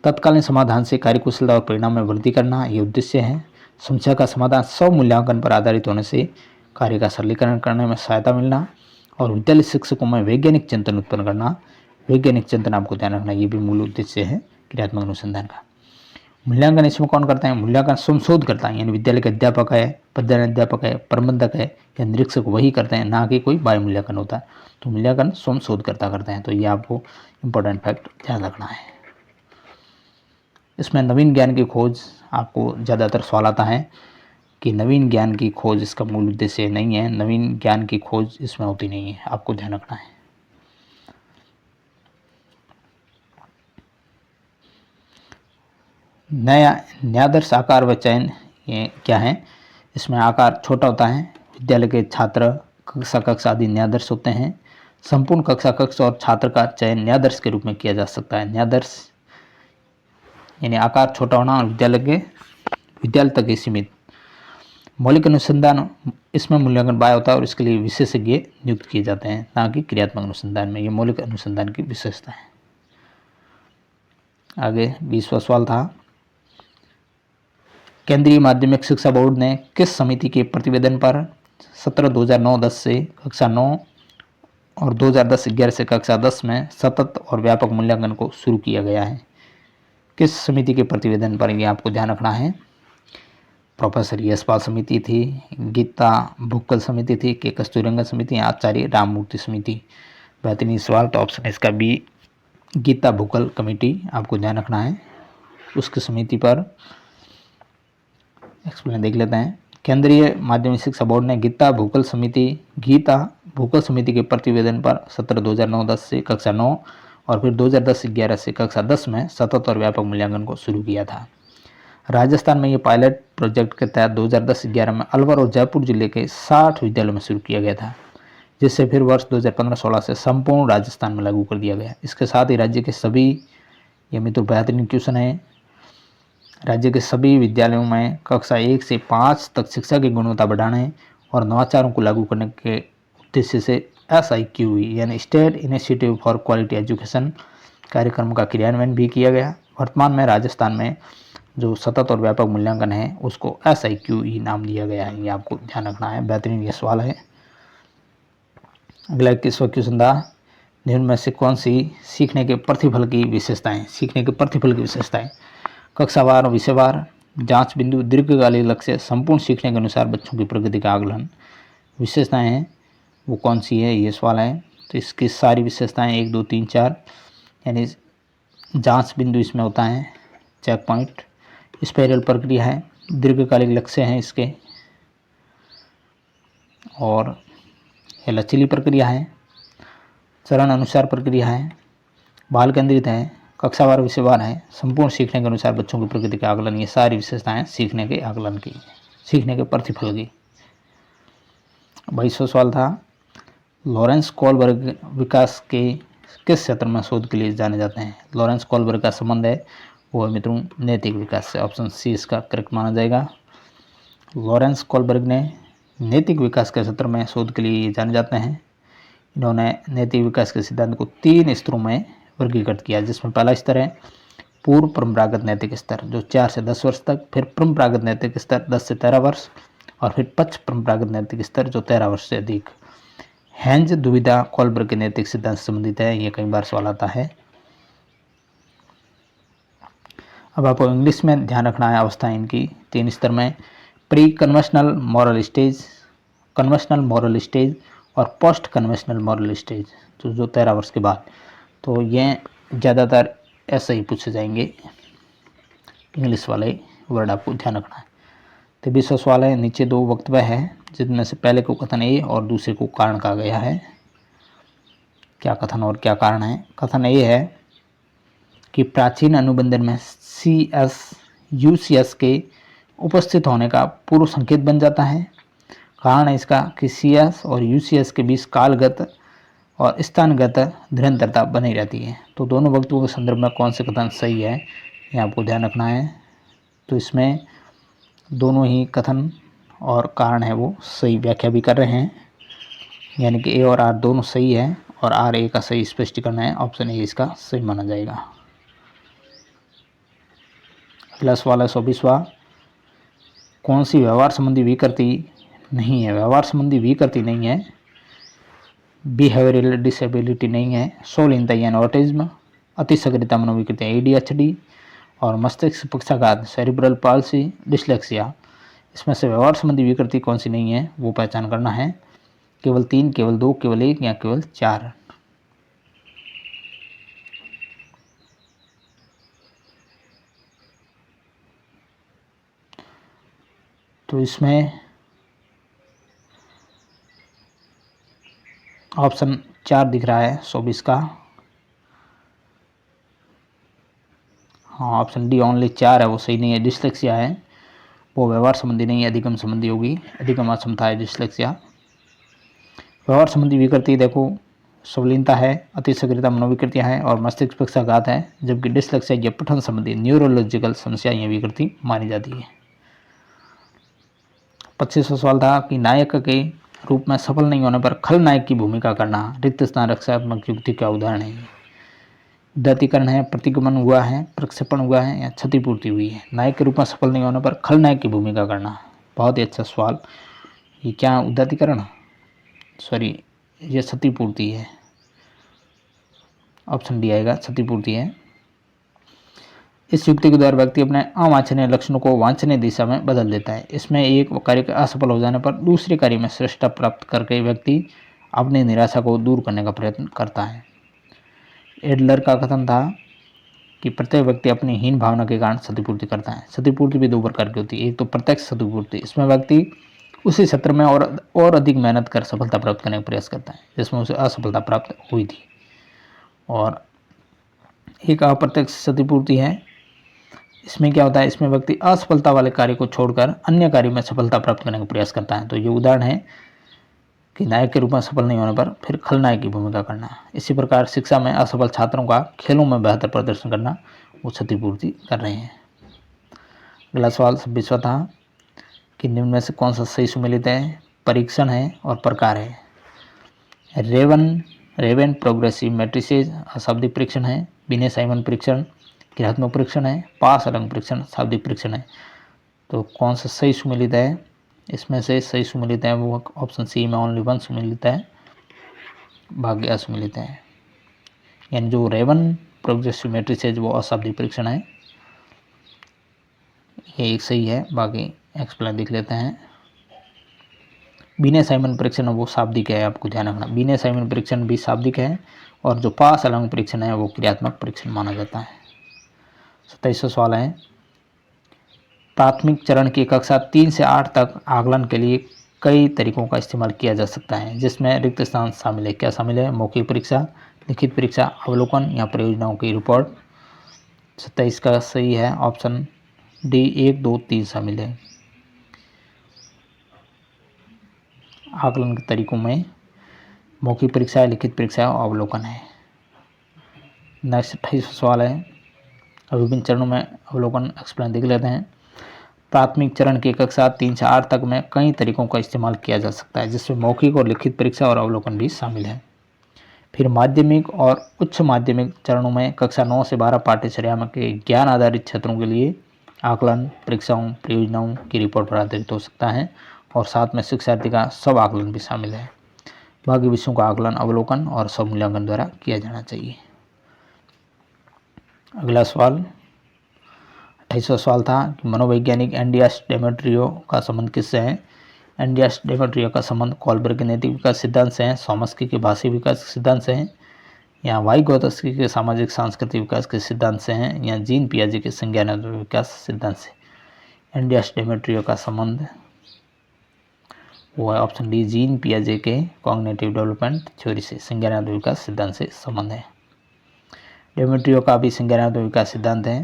तत्कालीन समाधान से कार्यकुशलता और परिणाम में वृद्धि करना ये उद्देश्य है। समस्या का समाधान स्व मूल्यांकन पर आधारित होने से कार्य का सरलीकरण करने में सहायता मिलना। और विद्यालय शिक्षकों में वैज्ञानिक चिंतन उत्पन्न करना, वैज्ञानिक चिंतन आपको ध्यान रखना, ये भी मूल उद्देश्य है क्रियात्मक अनुसंधान का। मूल्यांकन इसमें कौन करता है? मूल्यांकन स्वयं शोध करता है, यानी विद्यालय के अध्यापक है, प्रधान अध्यापक है, प्रबंधक है या निरीक्षक वही करते हैं, ना कि कोई बाह्य मूल्यांकन होता है। तो मूल्यांकन स्वयं शोधकर्ता करते हैं। तो ये आपको इम्पोर्टेंट फैक्ट ध्यान रखना है। इसमें नवीन ज्ञान की खोज आपको ज़्यादातर सवाल आता है कि नवीन ज्ञान की खोज इसका मूल उद्देश्य नहीं है, नवीन ज्ञान की खोज इसमें होती नहीं है, आपको ध्यान रखना है। नया न्यादर्श आकार व चयन ये क्या है? इसमें आकार छोटा होता है, विद्यालय के छात्र कक्षा आदि न्यादर्श होते हैं। संपूर्ण कक्षा और छात्र का चयन न्यादर्श के रूप में किया जा सकता है। न्यादर्श यानी आकार छोटा होना और विद्यालय तक ही सीमित। मौलिक अनुसंधान इसमें मूल्यांकन बाह्य होता है और इसके लिए विशेषज्ञ नियुक्त किए जाते हैं, ना कि क्रियात्मक अनुसंधान में। ये मौलिक अनुसंधान की विशेषता है। आगे 20वां सवाल था, केंद्रीय माध्यमिक शिक्षा बोर्ड ने किस समिति के प्रतिवेदन पर सत्र 2009-10 से कक्षा 9 और 2010-11 से कक्षा 10 में सतत और व्यापक मूल्यांकन को शुरू किया गया है? किस समिति के प्रतिवेदन पर, ये आपको ध्यान रखना है। प्रोफेसर यशपाल समिति थी, गीता भुक्कल समिति थी, के कस्तूररंगन समिति, आचार्य राममूर्ति समिति। बेहतरीन सवाल। तो ऑप्शन इसका बी गीता भुक्कल कमेटी आपको ध्यान रखना है। उसकी समिति पर एक्सप्लेन देख लेते हैं। केंद्रीय माध्यमिक शिक्षा बोर्ड ने गीता भुक्कल समिति के प्रतिवेदन पर सत्र 2009-10 से कक्षा 9 और फिर 2010-11 से कक्षा 10 में सतत और व्यापक मूल्यांकन को शुरू किया था। राजस्थान में ये पायलट प्रोजेक्ट के तहत 2010-11 में अलवर और जयपुर जिले के 60 विद्यालयों में शुरू किया गया था, जिससे फिर वर्ष 2015-16 से संपूर्ण राजस्थान में लागू कर दिया गया। इसके साथ ही राज्य के सभी, ये मित्रों बेहतरीन क्वेश्चन है, राज्य के सभी विद्यालयों में कक्षा 1 से 5 तक शिक्षा की गुणवत्ता बढ़ाने और नवाचारों को लागू करने के उद्देश्य से SIQE यानी state initiative for quality education कार्यक्रम का क्रियान्वयन भी किया गया। वर्तमान में राजस्थान में जो सतत और व्यापक मूल्यांकन है उसको SIQE नाम दिया गया है, ये आपको ध्यान रखना है। बेहतरीन ये सवाल है। अगला 21वां क्वेश्चन था, निम्न में से कौन सी सीखने के प्रतिफल की विशेषताएं? कक्षावार, विषयवार, जांच बिंदु, दीर्घकालिक लक्ष्य, संपूर्ण सीखने के अनुसार बच्चों की प्रगति का आकलन। विशेषताएं हैं वो कौन सी है, ये सवाल है। तो इसकी सारी विशेषताएं 1, 2, 3, 4 यानी जांच बिंदु इसमें होता है, चेक पॉइंट, स्पाइरल प्रक्रिया है, दीर्घकालिक लक्ष्य हैं इसके, और यह लचीली प्रक्रिया है, चरण अनुसार प्रक्रिया है, बाल केंद्रित है, कक्षावार विषयवार है, संपूर्ण सीखने के अनुसार बच्चों की प्रगति का आकलन। ये सारी विशेषताएं सीखने के आकलन की, सीखने के प्रतिफल की। 22वां सवाल था, लॉरेंस कोलबर्ग विकास के किस क्षेत्र में शोध के लिए जाने जाते हैं? लॉरेंस कोलबर्ग का संबंध है वो है मित्रों नैतिक विकास से। ऑप्शन सी इसका करेक्ट माना जाएगा। लॉरेंस कोलबर्ग ने नैतिक विकास के क्षेत्र में शोध के लिए जाने जाते हैं। इन्होंने नैतिक विकास के सिद्धांत को 3 स्तरों में वर्गीकृत किया, जिसमें पहला स्तर है पूर्व परंपरागत नैतिक स्तर जो 4 से 10 वर्ष तक, फिर परंपरागत नैतिक स्तर 10 से 13 वर्ष, और फिर पक्ष परंपरागत नैतिक स्तर जो 13 वर्ष से अधिक। हेंज दुविधा कोलबर्ग के नैतिक सिद्धांत से संबंधित है, ये कई बार सवाल आता है। अब आपको इंग्लिश में ध्यान रखना है अवस्थाएं इनकी 3 स्तर में, pre conventional moral stage, conventional moral stage और पोस्ट कन्वेंशनल मॉरल स्टेज जो 13 वर्ष के बाद। तो ये ज़्यादातर ऐसे ही पूछे जाएंगे, इंग्लिश वाले वर्ड आपको ध्यान रखना है। 23वां सवाल है, नीचे 2 वक्तव्य है जिनमें से पहले को कथन ए और दूसरे को कारण कहा गया है। क्या कथन और क्या कारण है? कथन ए है कि प्राचीन अनुबंधन में UCS के उपस्थित होने का पूर्व संकेत बन जाता है। कारण है इसका कि CS और UCS के बीच कालगत और स्थानगत निरंतरता बनी रहती है। तो दोनों वक्तव्यों के संदर्भ में कौन से कथन सही है, ये आपको ध्यान रखना है। तो इसमें दोनों ही कथन और कारण है वो सही व्याख्या भी कर रहे हैं, यानी कि ए और आर दोनों सही है और आर ए का सही स्पष्टीकरण है। ऑप्शन ए इसका सही माना जाएगा। अगला सवाल है 24वां, कौन सी व्यवहार संबंधी विकृति नहीं है? व्यवहार संबंधी विकृति नहीं है, बिहेवियरल डिसेबिलिटी नहीं है, सोलहीनता यानी ऑटिज्म, अतिसक्रियता मनोविकृति ADHD और मस्तिष्क पक्षाघात, सेरिब्रल पाल्सी, डिसलेक्सिया, इसमें से व्यवहार संबंधी विकृति कौन सी नहीं है वो पहचान करना है। केवल 3, केवल 2, केवल 1 या केवल 4। तो इसमें ऑप्शन 4 दिख रहा है 120 का। हाँ, ऑप्शन डी ओनली 4 है, वो सही नहीं है। डिसलेक्सिया है, वो व्यवहार संबंधी नहीं है, अधिगम संबंधी होगी। अधिगम अक्षमता है डिसलेक्सिया। व्यवहार संबंधी विकृति देखो, स्वलीनता है, अति सक्रियता मनोविकृतियाँ हैं और मस्तिष्क पक्षाघात है, जबकि डिसलेक्सिया या पठन संबंधी न्यूरोलॉजिकल समस्या या विकृति मानी जाती है। 25वां सवाल था कि नायक के रूप में सफल नहीं होने पर खलनायक की भूमिका करना रिक्त स्थान रक्षात्मक युक्ति का उदाहरण है। उदात्तीकरण है, प्रतिगमन हुआ है, प्रक्षेपण हुआ है या क्षतिपूर्ति हुई है। नायक के रूप में सफल नहीं होने पर खलनायक की भूमिका करना, बहुत ही अच्छा सवाल। ये क्या उदात्तीकरण, सॉरी ये क्षतिपूर्ति है, ऑप्शन डी आएगा, क्षतिपूर्ति है। इस युक्ति के द्वारा व्यक्ति अपने अवांछनीय लक्षणों को वांछनीय दिशा में बदल देता है। इसमें एक कार्य के असफल हो जाने पर दूसरे कार्य में श्रेष्ठता प्राप्त करके व्यक्ति अपनी निराशा को दूर करने का प्रयत्न करता है। एडलर का कथन था कि प्रत्येक व्यक्ति अपनी हीन भावना के कारण क्षतिपूर्ति करता है। क्षतिपूर्ति भी 2 प्रकार की होती है। एक तो प्रत्यक्ष क्षतिपूर्ति, इसमें व्यक्ति उसी क्षेत्र में और अधिक मेहनत कर सफलता प्राप्त करने का प्रयास करता है जिसमें उसे असफलता प्राप्त हुई थी। और एक अप्रत्यक्ष क्षतिपूर्ति है, इसमें क्या होता है, इसमें व्यक्ति असफलता वाले कार्य को छोड़कर अन्य कार्य में सफलता प्राप्त करने का प्रयास करता है। तो ये उदाहरण है कि नायक के रूप में सफल नहीं होने पर फिर खलनायक की भूमिका करना। इसी प्रकार शिक्षा में असफल छात्रों का खेलों में बेहतर प्रदर्शन करना, वो क्षतिपूर्ति कर रहे हैं। अगला सवाल 26वां था कि निम्न में से कौन सा सही सुमेलित है। परीक्षण है और प्रकार है। रेवन प्रोग्रेसिव मैट्रिसेज अशाब्दिक परीक्षण है। बिने साइमन परीक्षण क्रियात्मक परीक्षण है। पास अलंग परीक्षण शाब्दिक परीक्षण है। तो कौन सा सही सुमेलित है, इसमें से सही सुमेलित है वो ऑप्शन सी में ओनली 1 सुमेलित है, बाकी असुमेलित है। यानी जो रेवन प्रोग्रेसिव मैट्रिसेज वो अशाब्दिक परीक्षण है, ये एक सही है, बाकी एक्सप्लेन देख लेते हैं। बिने साइमन परीक्षण वो शाब्दिक है, आपको ध्यान रखना। बिने साइमन परीक्षण भी शाब्दिक है और जो पास अलंग परीक्षण है वो क्रियात्मक परीक्षण माना जाता है। 27वां सवाल है, प्राथमिक चरण की कक्षा 3 से 8 तक आकलन के लिए कई तरीकों का इस्तेमाल किया जा सकता है, जिसमें रिक्त स्थान शामिल है। क्या शामिल है? मौखिक परीक्षा, लिखित परीक्षा, अवलोकन या परियोजनाओं की रिपोर्ट। 27 का सही है, ऑप्शन डी 1, 2, 3 शामिल है। आकलन के तरीकों में मौखिक परीक्षा, लिखित परीक्षा और अवलोकन है। नेक्स्ट 28वां सवाल है, विभिन्न चरणों में अवलोकन एक्सप्लेन देख लेते हैं। प्राथमिक चरण की कक्षा 3 से 8 तक में कई तरीकों का इस्तेमाल किया जा सकता है, जिसमें मौखिक और लिखित परीक्षा और अवलोकन भी शामिल है। फिर माध्यमिक और उच्च माध्यमिक चरणों में कक्षा 9 से 12 पाठ्यचर्या के ज्ञान आधारित क्षेत्रों के लिए आकलन परीक्षाओं परियोजनाओं की रिपोर्ट पर आधारित हो सकता है और साथ में शिक्षार्थी का सब आकलन भी शामिल है। बाकी विषयों का आकलन अवलोकन और स्वमूल्यांकन द्वारा किया जाना चाहिए। अगला सवाल 28वां सवाल था कि मनोवैज्ञानिक एंडियास डेमेट्रियो का संबंध किससे है। एंडियास डेमेट्रियो का संबंध कोलबर्ग के नैतिक विकास सिद्धांत से है, चॉम्स्की के भाषी विकास सिद्धांत से है, या वाइगोत्स्की के सामाजिक सांस्कृतिक विकास के सिद्धांत से है, या जीन पियाजे के संज्ञानात्मक विकास सिद्धांत से। एंडियास डेमेट्रियो का संबंध वो है ऑप्शन डी, जीन पियाजे के कॉग्निटिव डेवलपमेंट थ्योरी से, संज्ञानात्मक विकास सिद्धांत से संबंध है। डेमेट्रियो का भी संज्ञानात्मक विकास सिद्धांत है।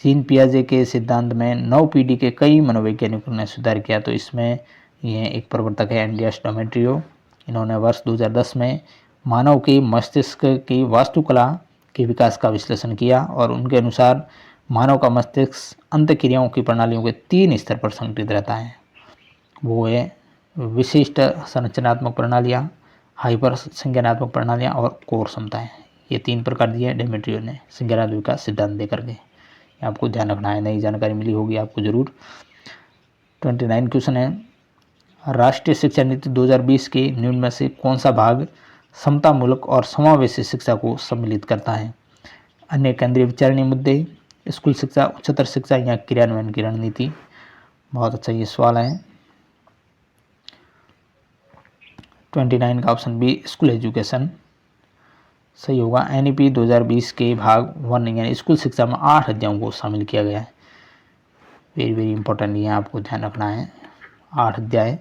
जीन पियाजे के सिद्धांत में 9 पीढ़ी के कई मनोवैज्ञानिकों ने सुधार किया, तो इसमें ये एक प्रवर्तक है एंडियास डेमेट्रियो। इन्होंने वर्ष 2010 में मानव के मस्तिष्क की वास्तुकला के विकास का विश्लेषण किया और उनके अनुसार मानव का मस्तिष्क अंतःक्रियाओं की प्रणालियों के 3 स्तर पर संगठित रहता है। वो है विशिष्ट संरचनात्मक प्रणालियाँ, हाइपर संज्ञानात्मक प्रणालियाँ और कोर क्षमताएँ। ये 3 प्रकार दिए डेमेट्रियो ने संज्ञानात्मक विकास सिद्धांत दे करके, आपको ध्यान रखना है, नई जानकारी मिली होगी आपको जरूर। 29 क्वेश्चन है, राष्ट्रीय शिक्षा नीति 2020 के निम्न में से कौन सा भाग समतामूलक और समावेशी शिक्षा को सम्मिलित करता है। अन्य केंद्रीय विचारणीय मुद्दे, स्कूल शिक्षा, उच्चतर शिक्षा या क्रियान्वयन की रणनीति। बहुत अच्छा ये सवाल है। 29 का ऑप्शन बी स्कूल एजुकेशन सही होगा। एनईपी 2020 के भाग 1 यानी स्कूल शिक्षा में 8 अध्यायों को शामिल किया गया है। वेरी वेरी इंपॉर्टेंट, ये आपको ध्यान रखना है। 8 अध्याय।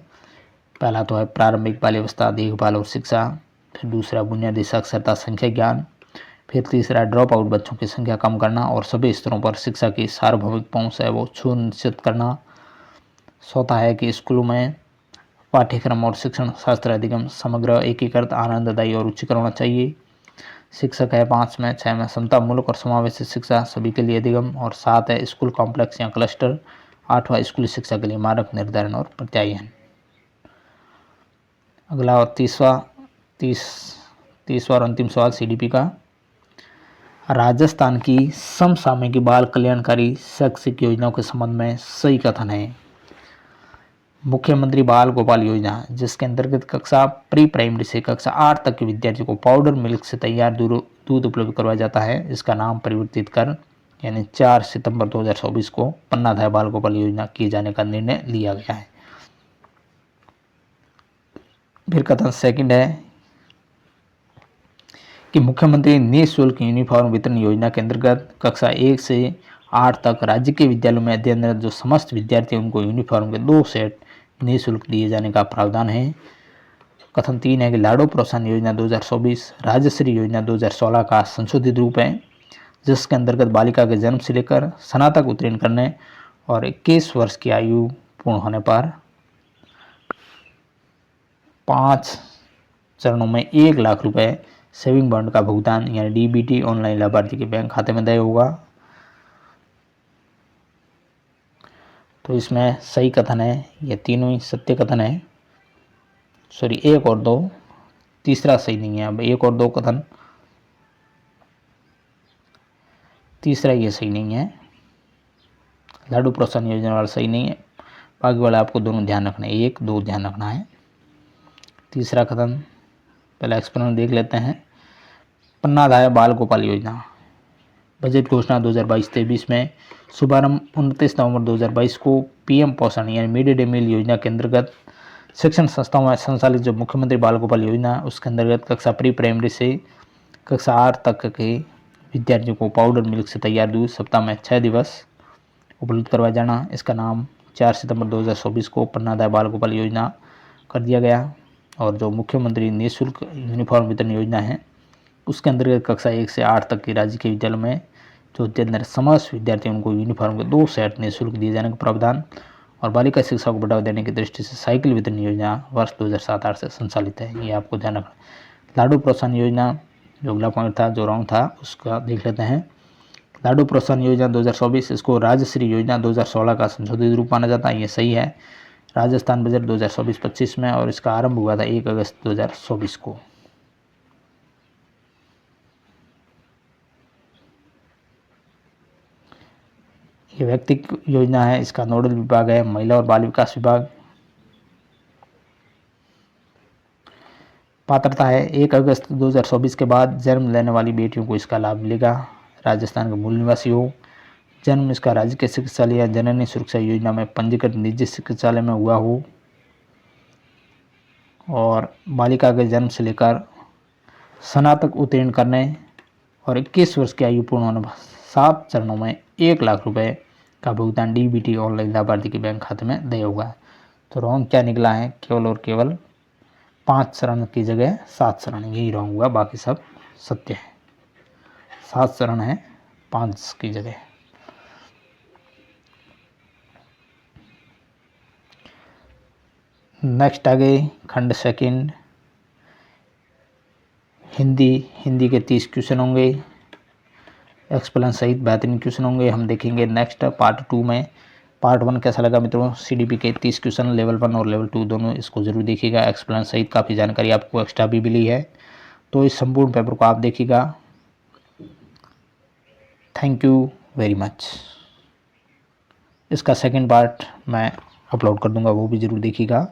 पहला तो है प्रारंभिक बाल्यावस्था, देखभाल और शिक्षा। फिर दूसरा बुनियादी साक्षरता, संख्या ज्ञान। फिर तीसरा ड्रॉप आउट बच्चों की संख्या कम करना और सभी स्तरों पर शिक्षा की सार्वभौमिक पहुंच है वो सुनिश्चित करना। चौथा है कि स्कूलों में पाठ्यक्रम और शिक्षण शास्त्र अधिगम समग्र, एकीकृत, आनंददायी और उच्चकर होना चाहिए। शिक्षक है 5 में। 6 में समतामूलक और समावेशी शिक्षा सभी के लिए अधिगम। और 7 है स्कूल कॉम्प्लेक्स या क्लस्टर। 8वां स्कूली शिक्षा के लिए मानक निर्धारण और प्रत्यायन। अगला और तीसवा और अंतिम सवाल सीडीपी का। राजस्थान की समसामयिक बाल कल्याणकारी शैक्षिक योजनाओं के संबंध में सही कथन है। मुख्यमंत्री बाल गोपाल योजना, जिसके अंतर्गत कक्षा प्री प्राइमरी से कक्षा 8 तक के विद्यार्थियों को पाउडर मिल्क से तैयार दूध उपलब्ध करवाया जाता है। इसका नाम परिवर्तित कर यानी 4 सितंबर 2024 को पन्नाधाय बाल गोपाल योजना किए जाने का निर्णय लिया गया है। फिर कथन सेकंड है कि मुख्यमंत्री निःशुल्क यूनिफॉर्म वितरण योजना के अंतर्गत कक्षा 1 से 8 तक राज्य के विद्यालयों में अध्ययनरत जो समस्त विद्यार्थी उनको यूनिफॉर्म के 2 सेट निःशुल्क दिए जाने का प्रावधान है। कथन 3 है कि लाडो प्रोत्साहन योजना 2024 राजश्री योजना 2016 का संशोधित रूप है, जिसके अंतर्गत बालिका के जन्म से लेकर स्नातक उत्तीर्ण करने और 21 वर्ष की आयु पूर्ण होने पर 5 चरणों में 1 लाख रुपए सेविंग बॉन्ड का भुगतान यानी डीबीटी ऑनलाइन लाभार्थी के बैंक खाते में देय होगा। तो इसमें सही कथन है, ये तीनों ही सत्य कथन है। सॉरी, 1 और 2, तीसरा सही नहीं है। अब 1 और 2 कथन, तीसरा ये सही नहीं है। लाडू प्रोत्साहन योजना वाला सही नहीं है, बाकी वाला आपको दोनों ध्यान रखना है, 1, 2 ध्यान रखना है। तीसरा कथन पहला एक्सप्लेन देख लेते हैं। पन्नाधाय बाल गोपाल योजना बजट घोषणा 2022-23 में शुभारंभ 29 नवंबर 2022 को पीएम पोषण यानी मिड डे मील योजना के अंतर्गत शिक्षण संस्थाओं में संचालित जो मुख्यमंत्री बाल गोपाल योजना उसके अंतर्गत कक्षा प्री प्राइमरी से कक्षा 8 तक के विद्यार्थियों को पाउडर मिल्क से तैयार दूध सप्ताह में 6 दिवस उपलब्ध करवाया जाना। इसका नाम 4 सितंबर 2024 को पन्नाधाय बाल गोपाल योजना कर दिया गया। और जो मुख्यमंत्री निःशुल्क यूनिफॉर्म वितरण योजना है उसके अंतर्गत कक्षा 1 से 8 तक के राज्य के विद्यालयों में जो अध्ययनरत समस्त विद्यार्थी उनको यूनिफॉर्म के 2 सेट निःशुल्क दिए जाने का प्रावधान। और बालिका शिक्षा को बढ़ावा देने की दृष्टि से साइकिल वितरण योजना वर्ष 2007-8 से संचालित है, ये आपको ध्यान रखना। लाडू प्रोत्साहन योजना जो अगला पॉइंट था जो रॉन्ग था उसका देख लेते हैं। लाडू प्रोत्साहन योजना 2024 इसको राजश्री योजना 2016 का संशोधित रूप माना जाता है, ये सही है। राजस्थान बजट 2024-25 में और इसका आरंभ हुआ था 1 अगस्त 2024 को। ये व्यक्तिगत योजना है, इसका नोडल विभाग है महिला और बाल विकास विभाग। पात्रता है 1 अगस्त 2024 के बाद जन्म लेने वाली बेटियों को इसका लाभ मिलेगा, राजस्थान के मूल निवासी हो, जन्म इसका राज्य के चिकित्सालय या जननी सुरक्षा योजना में पंजीकृत निजी चिकित्सालय में हुआ हो, और बालिका के जन्म से लेकर स्नातक उत्तीर्ण करने और 21 वर्ष की आयु पूर्ण होने पर 7 चरणों में 1 लाख रुपए का भुगतान डीबीटी ऑनलाइन लाभार्थी के बैंक खाते में देय होगा। तो रॉन्ग क्या निकला है, केवल और केवल 5 चरण की जगह 7 चरण, यही रॉन्ग हुआ, बाकी सब सत्य है। 7 चरण है 5 की जगह। नेक्स्ट आगे खंड सेकंड हिंदी के 30 क्वेश्चन होंगे, एक्सप्लेन सहित बेहतरीन क्वेश्चन होंगे। हम देखेंगे नेक्स्ट पार्ट 2 में। पार्ट 1 कैसा लगा मित्रों, सीडीपी के 30 क्वेश्चन लेवल 1 और लेवल 2 दोनों, इसको जरूर देखिएगा। एक्सप्लेन सहित काफ़ी जानकारी आपको एक्स्ट्रा भी मिली है, तो इस संपूर्ण पेपर को आप देखिएगा। Thank you very much. इसका सेकंड पार्ट मैं अपलोड कर दूंगा, वो भी जरूर देखिएगा।